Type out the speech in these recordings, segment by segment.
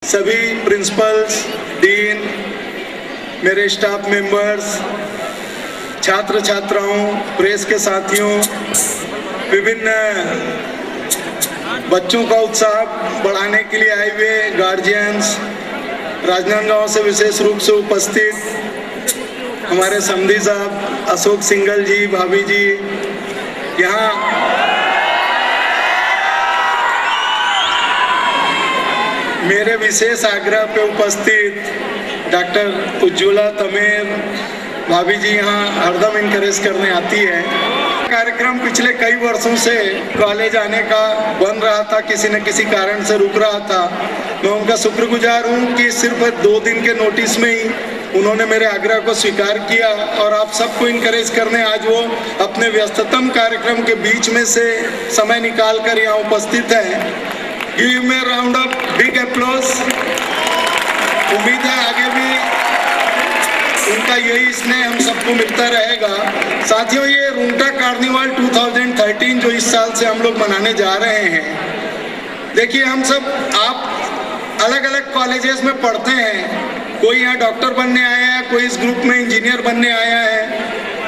सभी principles, dean, मेरे staff members, छात्र छात्राओं, प्रेस के साथियों, विभिन्न बच्चों का उत्साह बढ़ाने के लिए आए हुए गार्जियंस, राजनांदगांव से विशेष रूप से उपस्थित हमारे समधी साहब, अशोक सिंघल जी, भाभी जी, यहाँ मेरे विशेष आग्रह पे उपस्थित डॉक्टर उज्ज्वला तमेर भाभी जी यहाँ हरदम इनकरेज करने आती है। कार्यक्रम पिछले कई वर्षों से कॉलेज आने का बन रहा था, किसी न किसी कारण से रुक रहा था। मैं उनका शुक्रगुजार हूँ कि सिर्फ 2 दिन के नोटिस में ही उन्होंने मेरे आग्रह को स्वीकार किया और आप सबको इनकरेज करने आज वो अपने व्यस्ततम कार्यक्रम के बीच में से समय निकाल कर यहाँ उपस्थित हैं। Give me round of big applause. उम्मीद है आगे भी उनका यही स्नेह हम सबको मिलता रहेगा। साथियों, ये रुंगटा कार्निवाल 2013 जो इस साल से हम लोग मनाने जा रहे हैं, देखिए हम सब आप अलग अलग कॉलेजेस में पढ़ते हैं। कोई यहाँ डॉक्टर बनने आया है, कोई इस ग्रुप में इंजीनियर बनने आया है,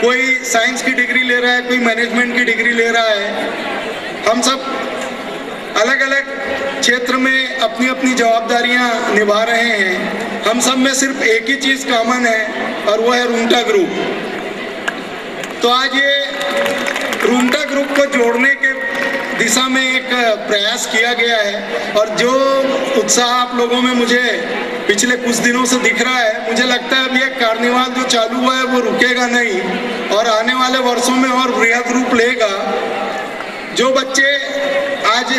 कोई साइंस की डिग्री ले रहा है, कोई मैनेजमेंट की डिग्री ले रहा है। हम सब अलग अलग क्षेत्र में अपनी अपनी जिम्मेदारियां निभा रहे हैं। हम सब में सिर्फ एक ही चीज कॉमन है और वो है रुंगटा ग्रुप। तो आज ये रुंगटा ग्रुप को जोड़ने के दिशा में एक प्रयास किया गया है और जो उत्साह आप लोगों में मुझे पिछले कुछ दिनों से दिख रहा है, मुझे लगता है अब ये कार्निवाल जो चालू हुआ है वो रुकेगा नहीं और आने वाले वर्षों में और बृहद रूप लेगा। जो बच्चे आज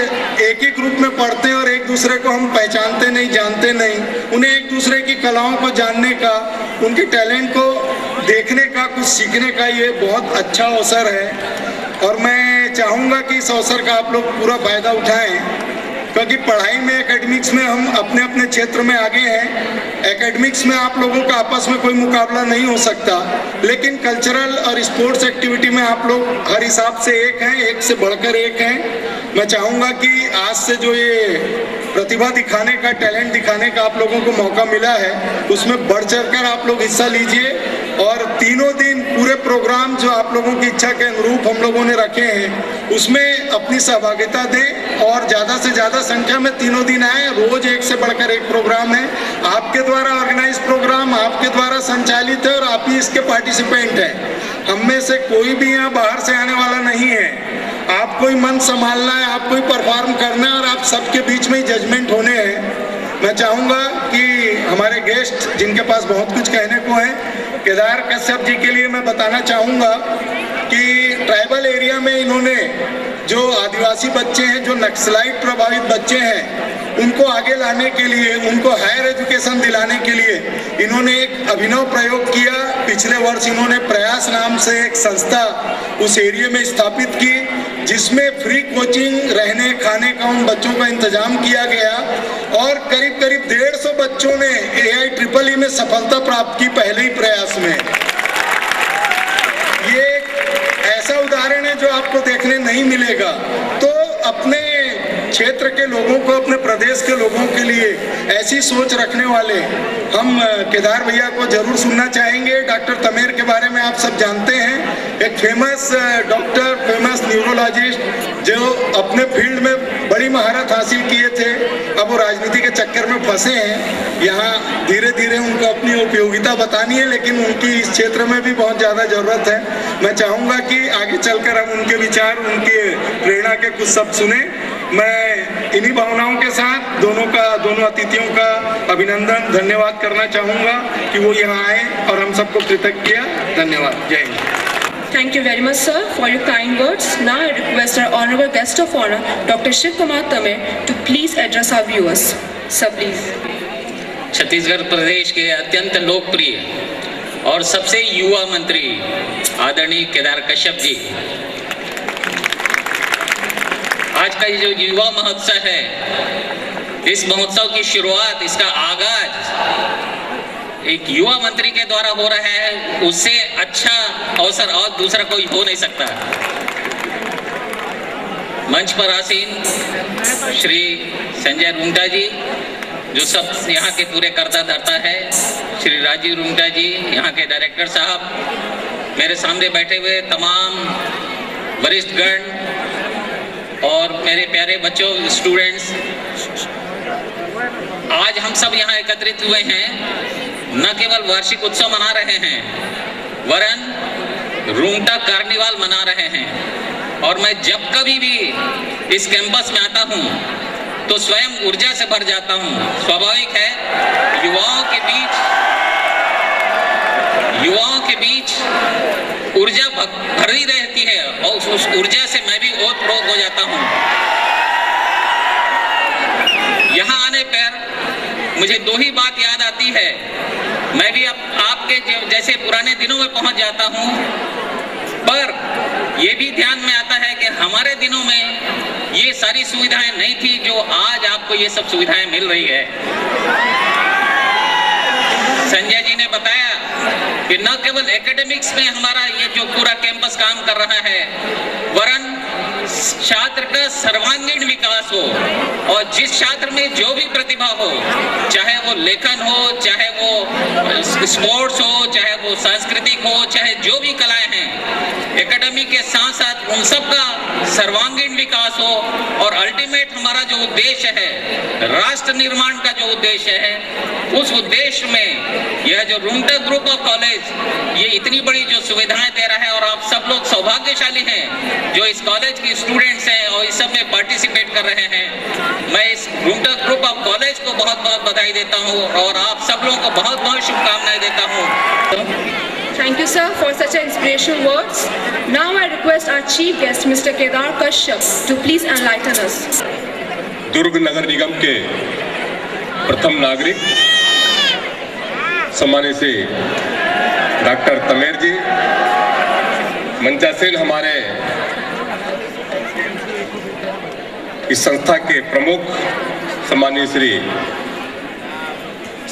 एक ही ग्रुप में पढ़ते हैं और एक दूसरे को हम पहचानते नहीं, जानते नहीं, उन्हें एक दूसरे की कलाओं को जानने का, उनके टैलेंट को देखने का, कुछ सीखने का ये बहुत अच्छा अवसर है और मैं चाहूँगा कि इस अवसर का आप लोग पूरा फायदा उठाएं, क्योंकि पढ़ाई में, एकेडमिक्स में हम अपने अपने क्षेत्र में आगे हैं। एकेडमिक्स में आप लोगों का आपस में कोई मुकाबला नहीं हो सकता, लेकिन कल्चरल और स्पोर्ट्स एक्टिविटी में आप लोग हर हिसाब से एक हैं, एक से बढ़कर एक हैं। मैं चाहूँगा कि आज से जो ये प्रतिभा दिखाने का, टैलेंट दिखाने का आप लोगों को मौका मिला है, उसमें बढ़ चढ़कर आप लोग हिस्सा लीजिए और तीनों दिन पूरे प्रोग्राम जो आप लोगों की इच्छा के अनुरूप हम लोगों ने रखे हैं उसमें अपनी सहभागिता दें और ज़्यादा से ज़्यादा संख्या में तीनों दिन आए। रोज एक से बढ़कर एक प्रोग्राम है, आपके द्वारा ऑर्गेनाइज प्रोग्राम, आपके द्वारा संचालित है और आप ही इसके पार्टिसिपेंट हैं। हम में से कोई भी यहाँ बाहर से आने वाला नहीं है। आपको ही मन संभालना है, आपको ही परफॉर्म करना है और आप सबके बीच में ही जजमेंट होने हैं। मैं चाहूँगा कि हमारे गेस्ट जिनके पास बहुत कुछ कहने को है, केदार कश्यप जी के लिए मैं बताना चाहूँगा कि ट्राइबल एरिया में इन्होंने जो आदिवासी बच्चे हैं, जो नक्सलाइट प्रभावित बच्चे हैं, उनको आगे लाने के लिए, उनको हायर एजुकेशन दिलाने के लिए इन्होंने एक अभिनव प्रयोग किया। पिछले वर्ष इन्होंने प्रयास नाम से एक संस्था उस एरिया में स्थापित की, जिसमें फ्री कोचिंग, रहने खाने का उन बच्चों का इंतजाम किया गया और करीब करीब 150 बच्चों ने AIEEE में सफलता प्राप्त की पहले ही प्रयास में। ये ऐसा उदाहरण है जो आपको देखने नहीं मिलेगा। तो अपने क्षेत्र के लोगों को, अपने प्रदेश के लोगों के लिए ऐसी सोच रखने वाले हम केदार भैया को जरूर सुनना चाहेंगे। डॉक्टर तमेर के बारे में आप सब जानते हैं, एक फेमस डॉक्टर, फेमस न्यूरोलॉजिस्ट जो अपने फील्ड में बड़ी महारत हासिल किए थे। अब वो राजनीति के चक्कर में फंसे हैं। यहाँ धीरे धीरे उनको अपनी उपयोगिता बतानी है, लेकिन उनकी इस क्षेत्र में भी बहुत ज़्यादा ज़रूरत है। मैं चाहूँगा कि आगे चलकर हम उनके विचार, उनके प्रेरणा के कुछ शब्द सुने। मैं इन्हीं भावनाओं के साथ दोनों अतिथियों का अभिनंदन, धन्यवाद करना चाहूँगा कि वो यहाँ आए और हम सबको कृतज्ञ किया। धन्यवाद। जय Hind. Thank you very much, sir, for your kind words. Now I request our honorable guest of honor, Dr. Shiv Kumar Tamer, to please address our viewers. Sir, please. Chhattisgarh प्रदेश के अत्यंत लोकप्रिय और सबसे युवा मंत्री आदरणीय केदार कश्यप जी, आज का ये जो युवा महोत्सव है, इस महोत्सव की शुरुआत, इसका आगाज एक युवा मंत्री के द्वारा हो रहा है। उससे अच्छा अवसर और दूसरा कोई हो नहीं सकता। मंच पर आसीन श्री संजय रुंगटा जी, जो सब यहाँ के पूरे करता धरता है, श्री राजीव रुंगटा जी, यहाँ के डायरेक्टर साहब, मेरे सामने बैठे हुए तमाम वरिष्ठ गण और मेरे प्यारे बच्चों, स्टूडेंट्स, आज हम सब यहाँ एकत्रित हुए हैं, न केवल वार्षिक उत्सव मना रहे हैं, वरन रुंगटा कार्निवाल मना रहे हैं। और मैं जब कभी भी इस कैंपस में आता हूँ तो स्वयं ऊर्जा से भर जाता हूँ। स्वाभाविक है, युवाओं के बीच ऊर्जा भरी रहती है और उस ऊर्जा से मैं भी ओतप्रोत हो जाता हूँ। यहाँ आने पर मुझे दो ही बात याद आती है। मैं भी आपके जैसे पुराने दिनों में पहुंच जाता हूँ, पर यह भी ध्यान में आता है कि हमारे दिनों में ये सारी सुविधाएं नहीं थी जो आज आपको ये सब सुविधाएं मिल रही है। संजय जी ने बताया कि न केवल एकेडमिक्स में हमारा ये जो पूरा कैंपस काम कर रहा है, वरन छात्र का सर्वांगीण विकास हो और जिस छात्र में जो भी प्रतिभा हो, चाहे वो लेखन हो, चाहे वो स्पोर्ट्स हो, चाहे वो सांस्कृतिक हो, चाहे जो भी कलाएं हैं, एकेडमी के साथ साथ उन सब का सर्वांगीण विकास हो। और अल्टीमेट हमारा जो उद्देश्य है, राष्ट्र निर्माण का जो उद्देश्य है, उस उद्देश्य में यह जो रुंगटा ग्रुप ऑफ कॉलेज ये इतनी बड़ी जो सुविधाएं दे रहा है, और आप सब लोग सौभाग्यशाली हैं जो इस कॉलेज के स्टूडेंट्स हैं और इस सब में पार्टिसिपेट कर रहे हैं। मैं इस रुंगटा ग्रुप ऑफ कॉलेज को बहुत बहुत बधाई देता हूँ और आप सब लोगों को बहुत बहुत शुभकामनाएं देता हूँ। Thank you, sir, for such inspirational words. Now I request our chief guest, Mr. Kedar Kashyap, to please enlighten us. दुर्ग नगर निगम के प्रथम नागरिक सम्मानित श्री डॉक्टर तमेर जी, मंचासीन हमारे इस संस्था के प्रमुख सम्मानित श्री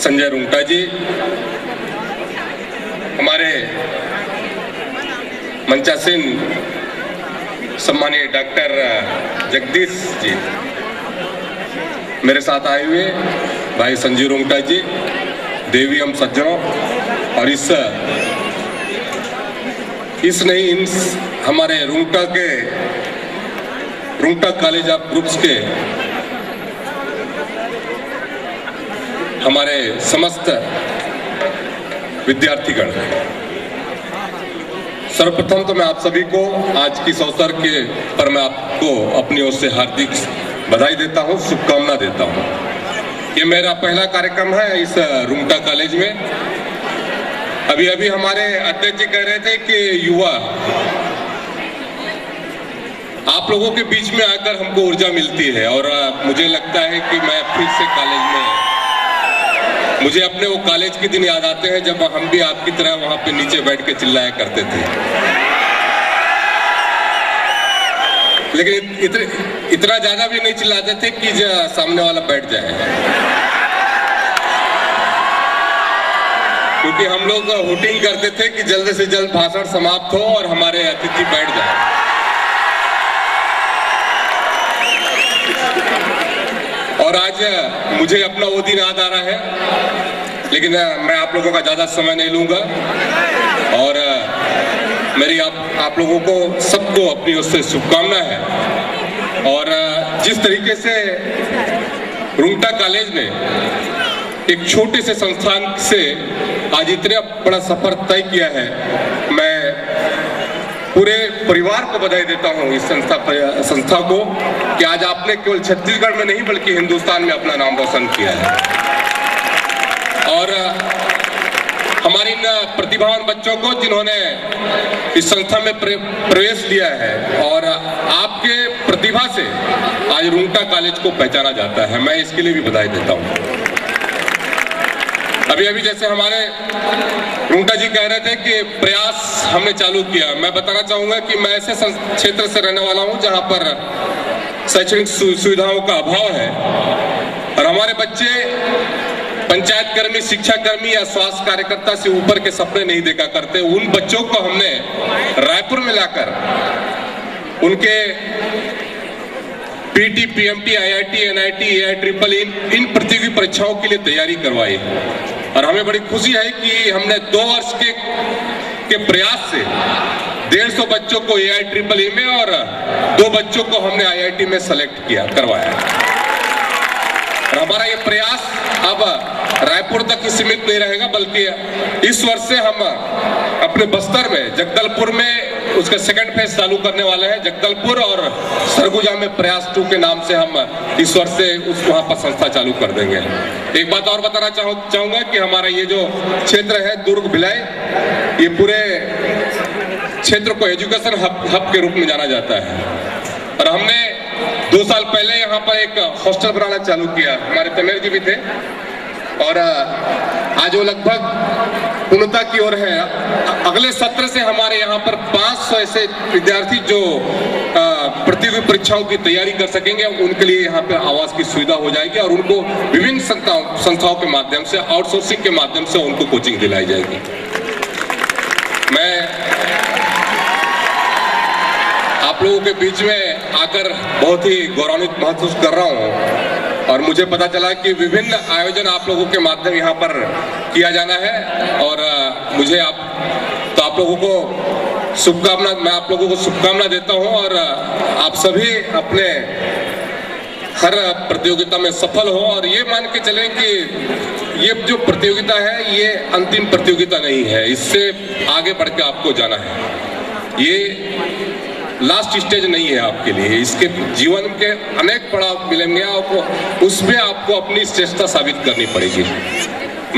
संजय रुंगटा जी, हमारे मंचासीन सम्मानीय डॉक्टर जगदीश जी, मेरे साथ आए हुए भाई संजीव रुंगटा जी, देवी हम सज्जनों, और इस नहीं इन हमारे रुंगटा कॉलेज ऑफ ग्रुप्स के हमारे समस्त विद्यार्थीगण। सर्वप्रथम तो मैं आप सभी को आज की इस अवसर के पर मैं आपको अपनी ओर से हार्दिक बधाई देता हूं, शुभकामना देता हूं। ये मेरा पहला कार्यक्रम है इस रुंगटा कॉलेज में। अभी हमारे अध्यक्ष जी कह रहे थे कि युवा, आप लोगों के बीच में आकर हमको ऊर्जा मिलती है, और मुझे लगता है कि मैं फिर से कॉलेज में, मुझे अपने वो कॉलेज के दिन याद आते हैं जब हम भी आपकी तरह वहां पे नीचे बैठ के चिल्लाया करते थे, लेकिन इतना ज्यादा भी नहीं चिल्लाते थे कि सामने वाला बैठ जाए, क्योंकि हम लोग हुटिंग करते थे कि जल्द से जल्द भाषण समाप्त हो और हमारे अतिथि बैठ जाए। और आज मुझे अपना वो दिन याद आ रहा है, लेकिन मैं आप लोगों का ज्यादा समय नहीं लूंगा, और मेरी आप लोगों को सबको अपनी ओर से शुभकामना है। और जिस तरीके से रुंगटा कॉलेज ने एक छोटे से संस्थान से आज इतना बड़ा सफर तय किया है, मैं पूरे परिवार को बधाई देता हूं इस संस्था को, कि आज आपने केवल छत्तीसगढ़ में नहीं बल्कि हिंदुस्तान में अपना नाम रोशन किया है। और हमारे इन प्रतिभावान बच्चों को जिन्होंने इस संस्था में प्रवेश लिया है, और आपके प्रतिभा से आज रुंगटा कॉलेज को पहचाना जाता है, मैं इसके लिए भी बधाई देता हूं। अभी जैसे हमारे रुंगटा जी कह रहे थे कि प्रयास हमने चालू किया, मैं बताना चाहूंगा कि मैं ऐसे क्षेत्र से रहने वाला हूं जहां पर शैक्षणिक सुविधाओं का अभाव है, और हमारे बच्चे पंचायत कर्मी, शिक्षा कर्मी या स्वास्थ्य कार्यकर्ता से ऊपर के सपने नहीं देखा करते। उन बच्चों को हमने रायपुर में लाकर उनके पीटी, पीएमटी, आईआईटी, एनआईटी, एआईट्रिपल इन प्रतियोगी परीक्षाओं के लिए तैयारी करवाई। और हमें बड़ी खुशी है कि हमने 2 वर्ष के प्रयास से 150 बच्चों को एआईट्रिपल में और 2 बच्चों को हमने आईआईटी में सेलेक्ट करवाया। और हमारा ये प्रयास अब रायपुर तक ही सीमित नहीं रहेगा, बल्कि इस वर्ष से हम अपने बस्तर में, जगदलपुर में उसका सेकंड फेज चालू करने वाले हैं। जगदलपुर और सरगुजा में प्रयास 2 के नाम से हम इस वर्ष से वहां पर संस्था चालू कर देंगे। एक बात और बताना चाहूंगा कि हमारा ये जो क्षेत्र है दुर्ग भिलाई, ये पूरे क्षेत्र को एजुकेशन हब के रूप में जाना जाता है। और हमने 2 साल पहले यहाँ पर एक हॉस्टल बनाना चालू किया। हमारे तमेर जी भी थे और आज वो लगभग पूर्णता की ओर है। अगले सत्र से हमारे यहाँ पर 500 ऐसे विद्यार्थी जो प्रतियोगी परीक्षाओं की तैयारी कर सकेंगे, उनके लिए यहाँ पे आवास की सुविधा हो जाएगी और उनको विभिन्न संस्थाओं के माध्यम से, आउटसोर्सिंग के माध्यम से उनको कोचिंग दिलाई जाएगी। मैं आप लोगों के बीच में आकर बहुत ही गौरवान्वित महसूस कर रहा हूँ और मुझे पता चला कि विभिन्न आयोजन आप लोगों के माध्यम यहाँ पर किया जाना है और मुझे आप लोगों को शुभकामना, मैं आप लोगों को शुभकामना देता हूँ और आप सभी अपने हर प्रतियोगिता में सफल हो। और ये मान के चलें कि ये जो प्रतियोगिता है ये अंतिम प्रतियोगिता नहीं है, इससे आगे बढ़ के आपको जाना है। ये लास्ट स्टेज नहीं है आपके लिए, इसके जीवन के अनेक पड़ाव मिलेंगे आपको, उसमें आपको अपनी श्रेष्ठता साबित करनी पड़ेगी।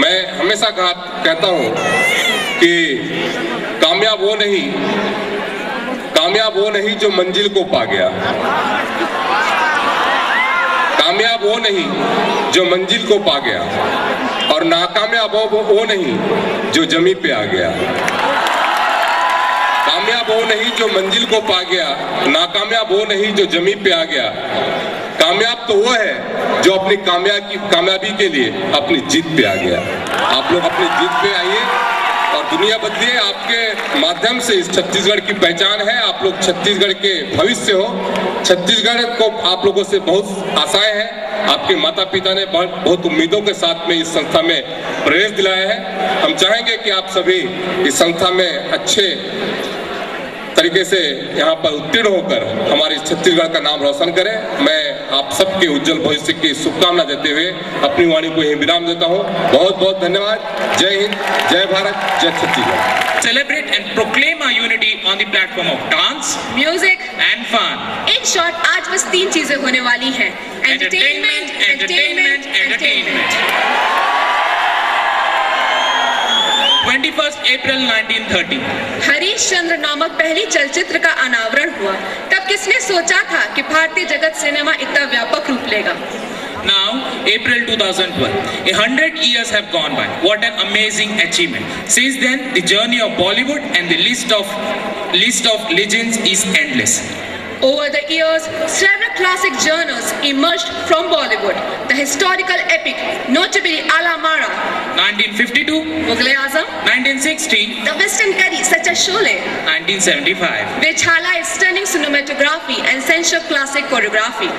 मैं हमेशा कहता हूँ कि कामयाब वो नहीं जो मंजिल को पा गया, कामयाब वो नहीं जो मंजिल को पा गया और नाकामयाब वो नहीं जो जमी पे आ गया। कामयाब वो नहीं जो मंजिल को पा गया, नाकामयाब वो नहीं जो जमी पे आ गया। कामयाब तो वो है जो अपनी कामयाबी के लिए अपनी जीत पे आ गया। आप लोग अपनी जीत पे आइए और दुनिया बदलिए। आपके माध्यम से इस छत्तीसगढ़ की पहचान है, आप लोग छत्तीसगढ़ के भविष्य हो। छत्तीसगढ़ को आप लोगों से बहुत आशाएं हैं। आपके माता पिता ने बहुत उम्मीदों के साथ में इस संस्था में प्रवेश दिलाया है। हम चाहेंगे कि आप सभी इस संस्था में अच्छे तरीके से यहाँ पर उत्तीर्ण होकर हमारे छत्तीसगढ़ का नाम रोशन करें। मैं आप सबके उज्जवल भविष्य की शुभकामना देते हुए अपनी वाणी को यही विराम देता हूँ। बहुत बहुत धन्यवाद। जय हिंद, जय भारत, जय Chhattisgarh. Celebrate and proclaim our unity on the platform of dance, Music and fun. In short, आज बस 3 चीजें होने वाली हैं। Entertainment, entertainment, entertainment. 21 अप्रैल 1930 हरीश चंद्र नामक पहली चलचित्र का अनावरण हुआ। तब किसने सोचा था कि भारतीय जगत सिनेमा इतना व्यापक रूप लेगा। Now, April 2012. 100 years have gone by. What an amazing achievement. Since then, the journey of Bollywood and the list of legends is endless. Over the years, several classic genres emerged from Bollywood. The historical epic, notably Ala Mara, 1952, Mughal-e-Azam, 1960, the Western curry such as Sholay, 1975. which highlights stunning cinematography and sensual classic choreography.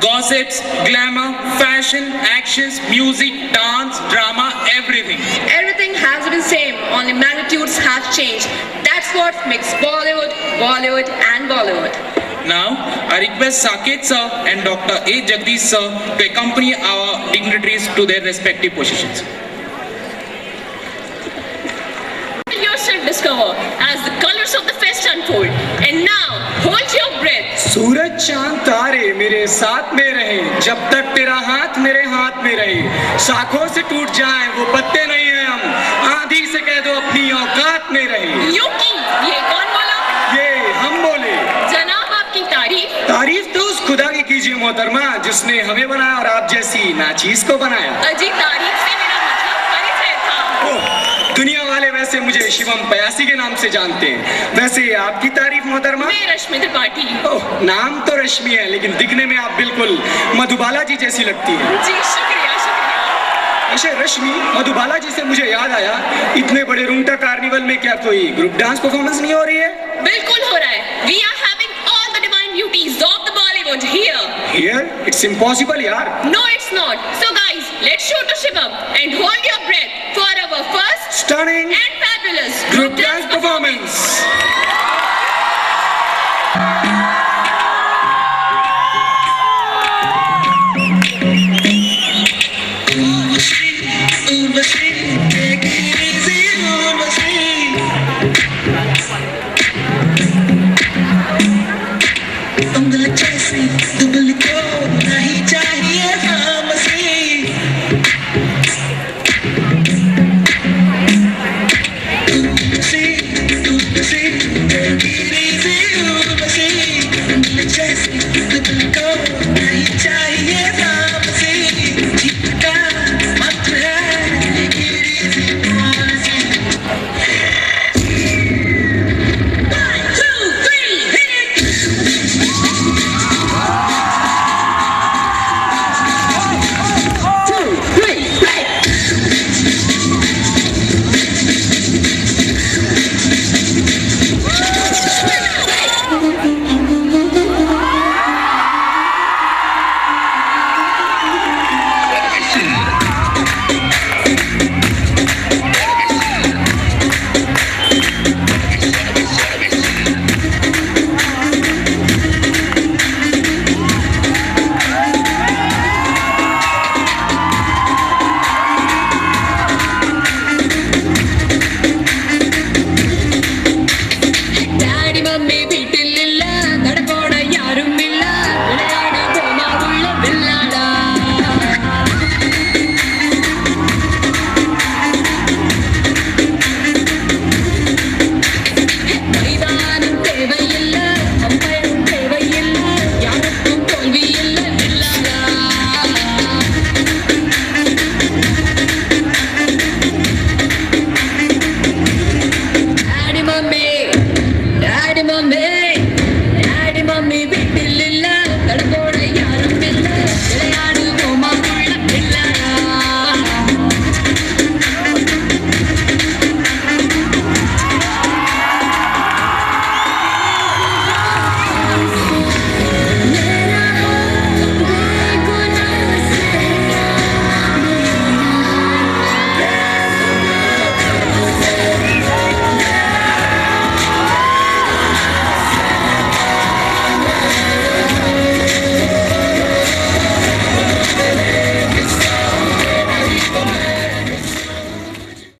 Gossips, glamour, fashion, actions, music, dance, drama, everything. Everything has been same, only magnitudes have changed. That's what makes Bollywood, Bollywood and Bollywood. Now, I request Saket sir and Dr. A. Jagdish sir to accompany our dignitaries to their respective positions. Yourself discover as the colors of the fest unfold. And now, hold your breath. सूरज चांद तारे मेरे साथ में रहे, जब तक तेरा हाथ मेरे हाथ में रहे। शाखों से टूट जाए वो पत्ते नहीं है हम, आंधी से कह दो अपनी औकात में रहे। यूकी, ये कौन बोला? ये हम बोले। जनाब आपकी तारीफ तो उस खुदा की कीजिए मोहतरमा, जिसने हमें बनाया और आप जैसी नाचीज को बनाया। अजी तारीफ से मेरा मतलब परिचय था। ओह, दुनिया वाले वैसे मुझे शिवम पयासी के नाम से जानते हैं, वैसे आपकी तारीफ मोहतरमा? मैं रश्मि त्रिपाठी। ओह, नाम तो रश्मि है लेकिन दिखने में आप बिल्कुल मधुबाला जी जैसी लगती हैं। जी शुक्रिया शुक्रिया। अच्छा रश्मि, मधुबाला जी से मुझे याद आया, इतने बड़े रूंगटा कार्निवल में क्या कोई ग्रुप डांस परफॉर्मेंस नहीं हो रही है? बिल्कुल हो रहा है। We are having all the divine beauties of the Bollywood here. Here, it's impossible, yaar. No, it's not. So guys, let's shoot to Shivam and hold your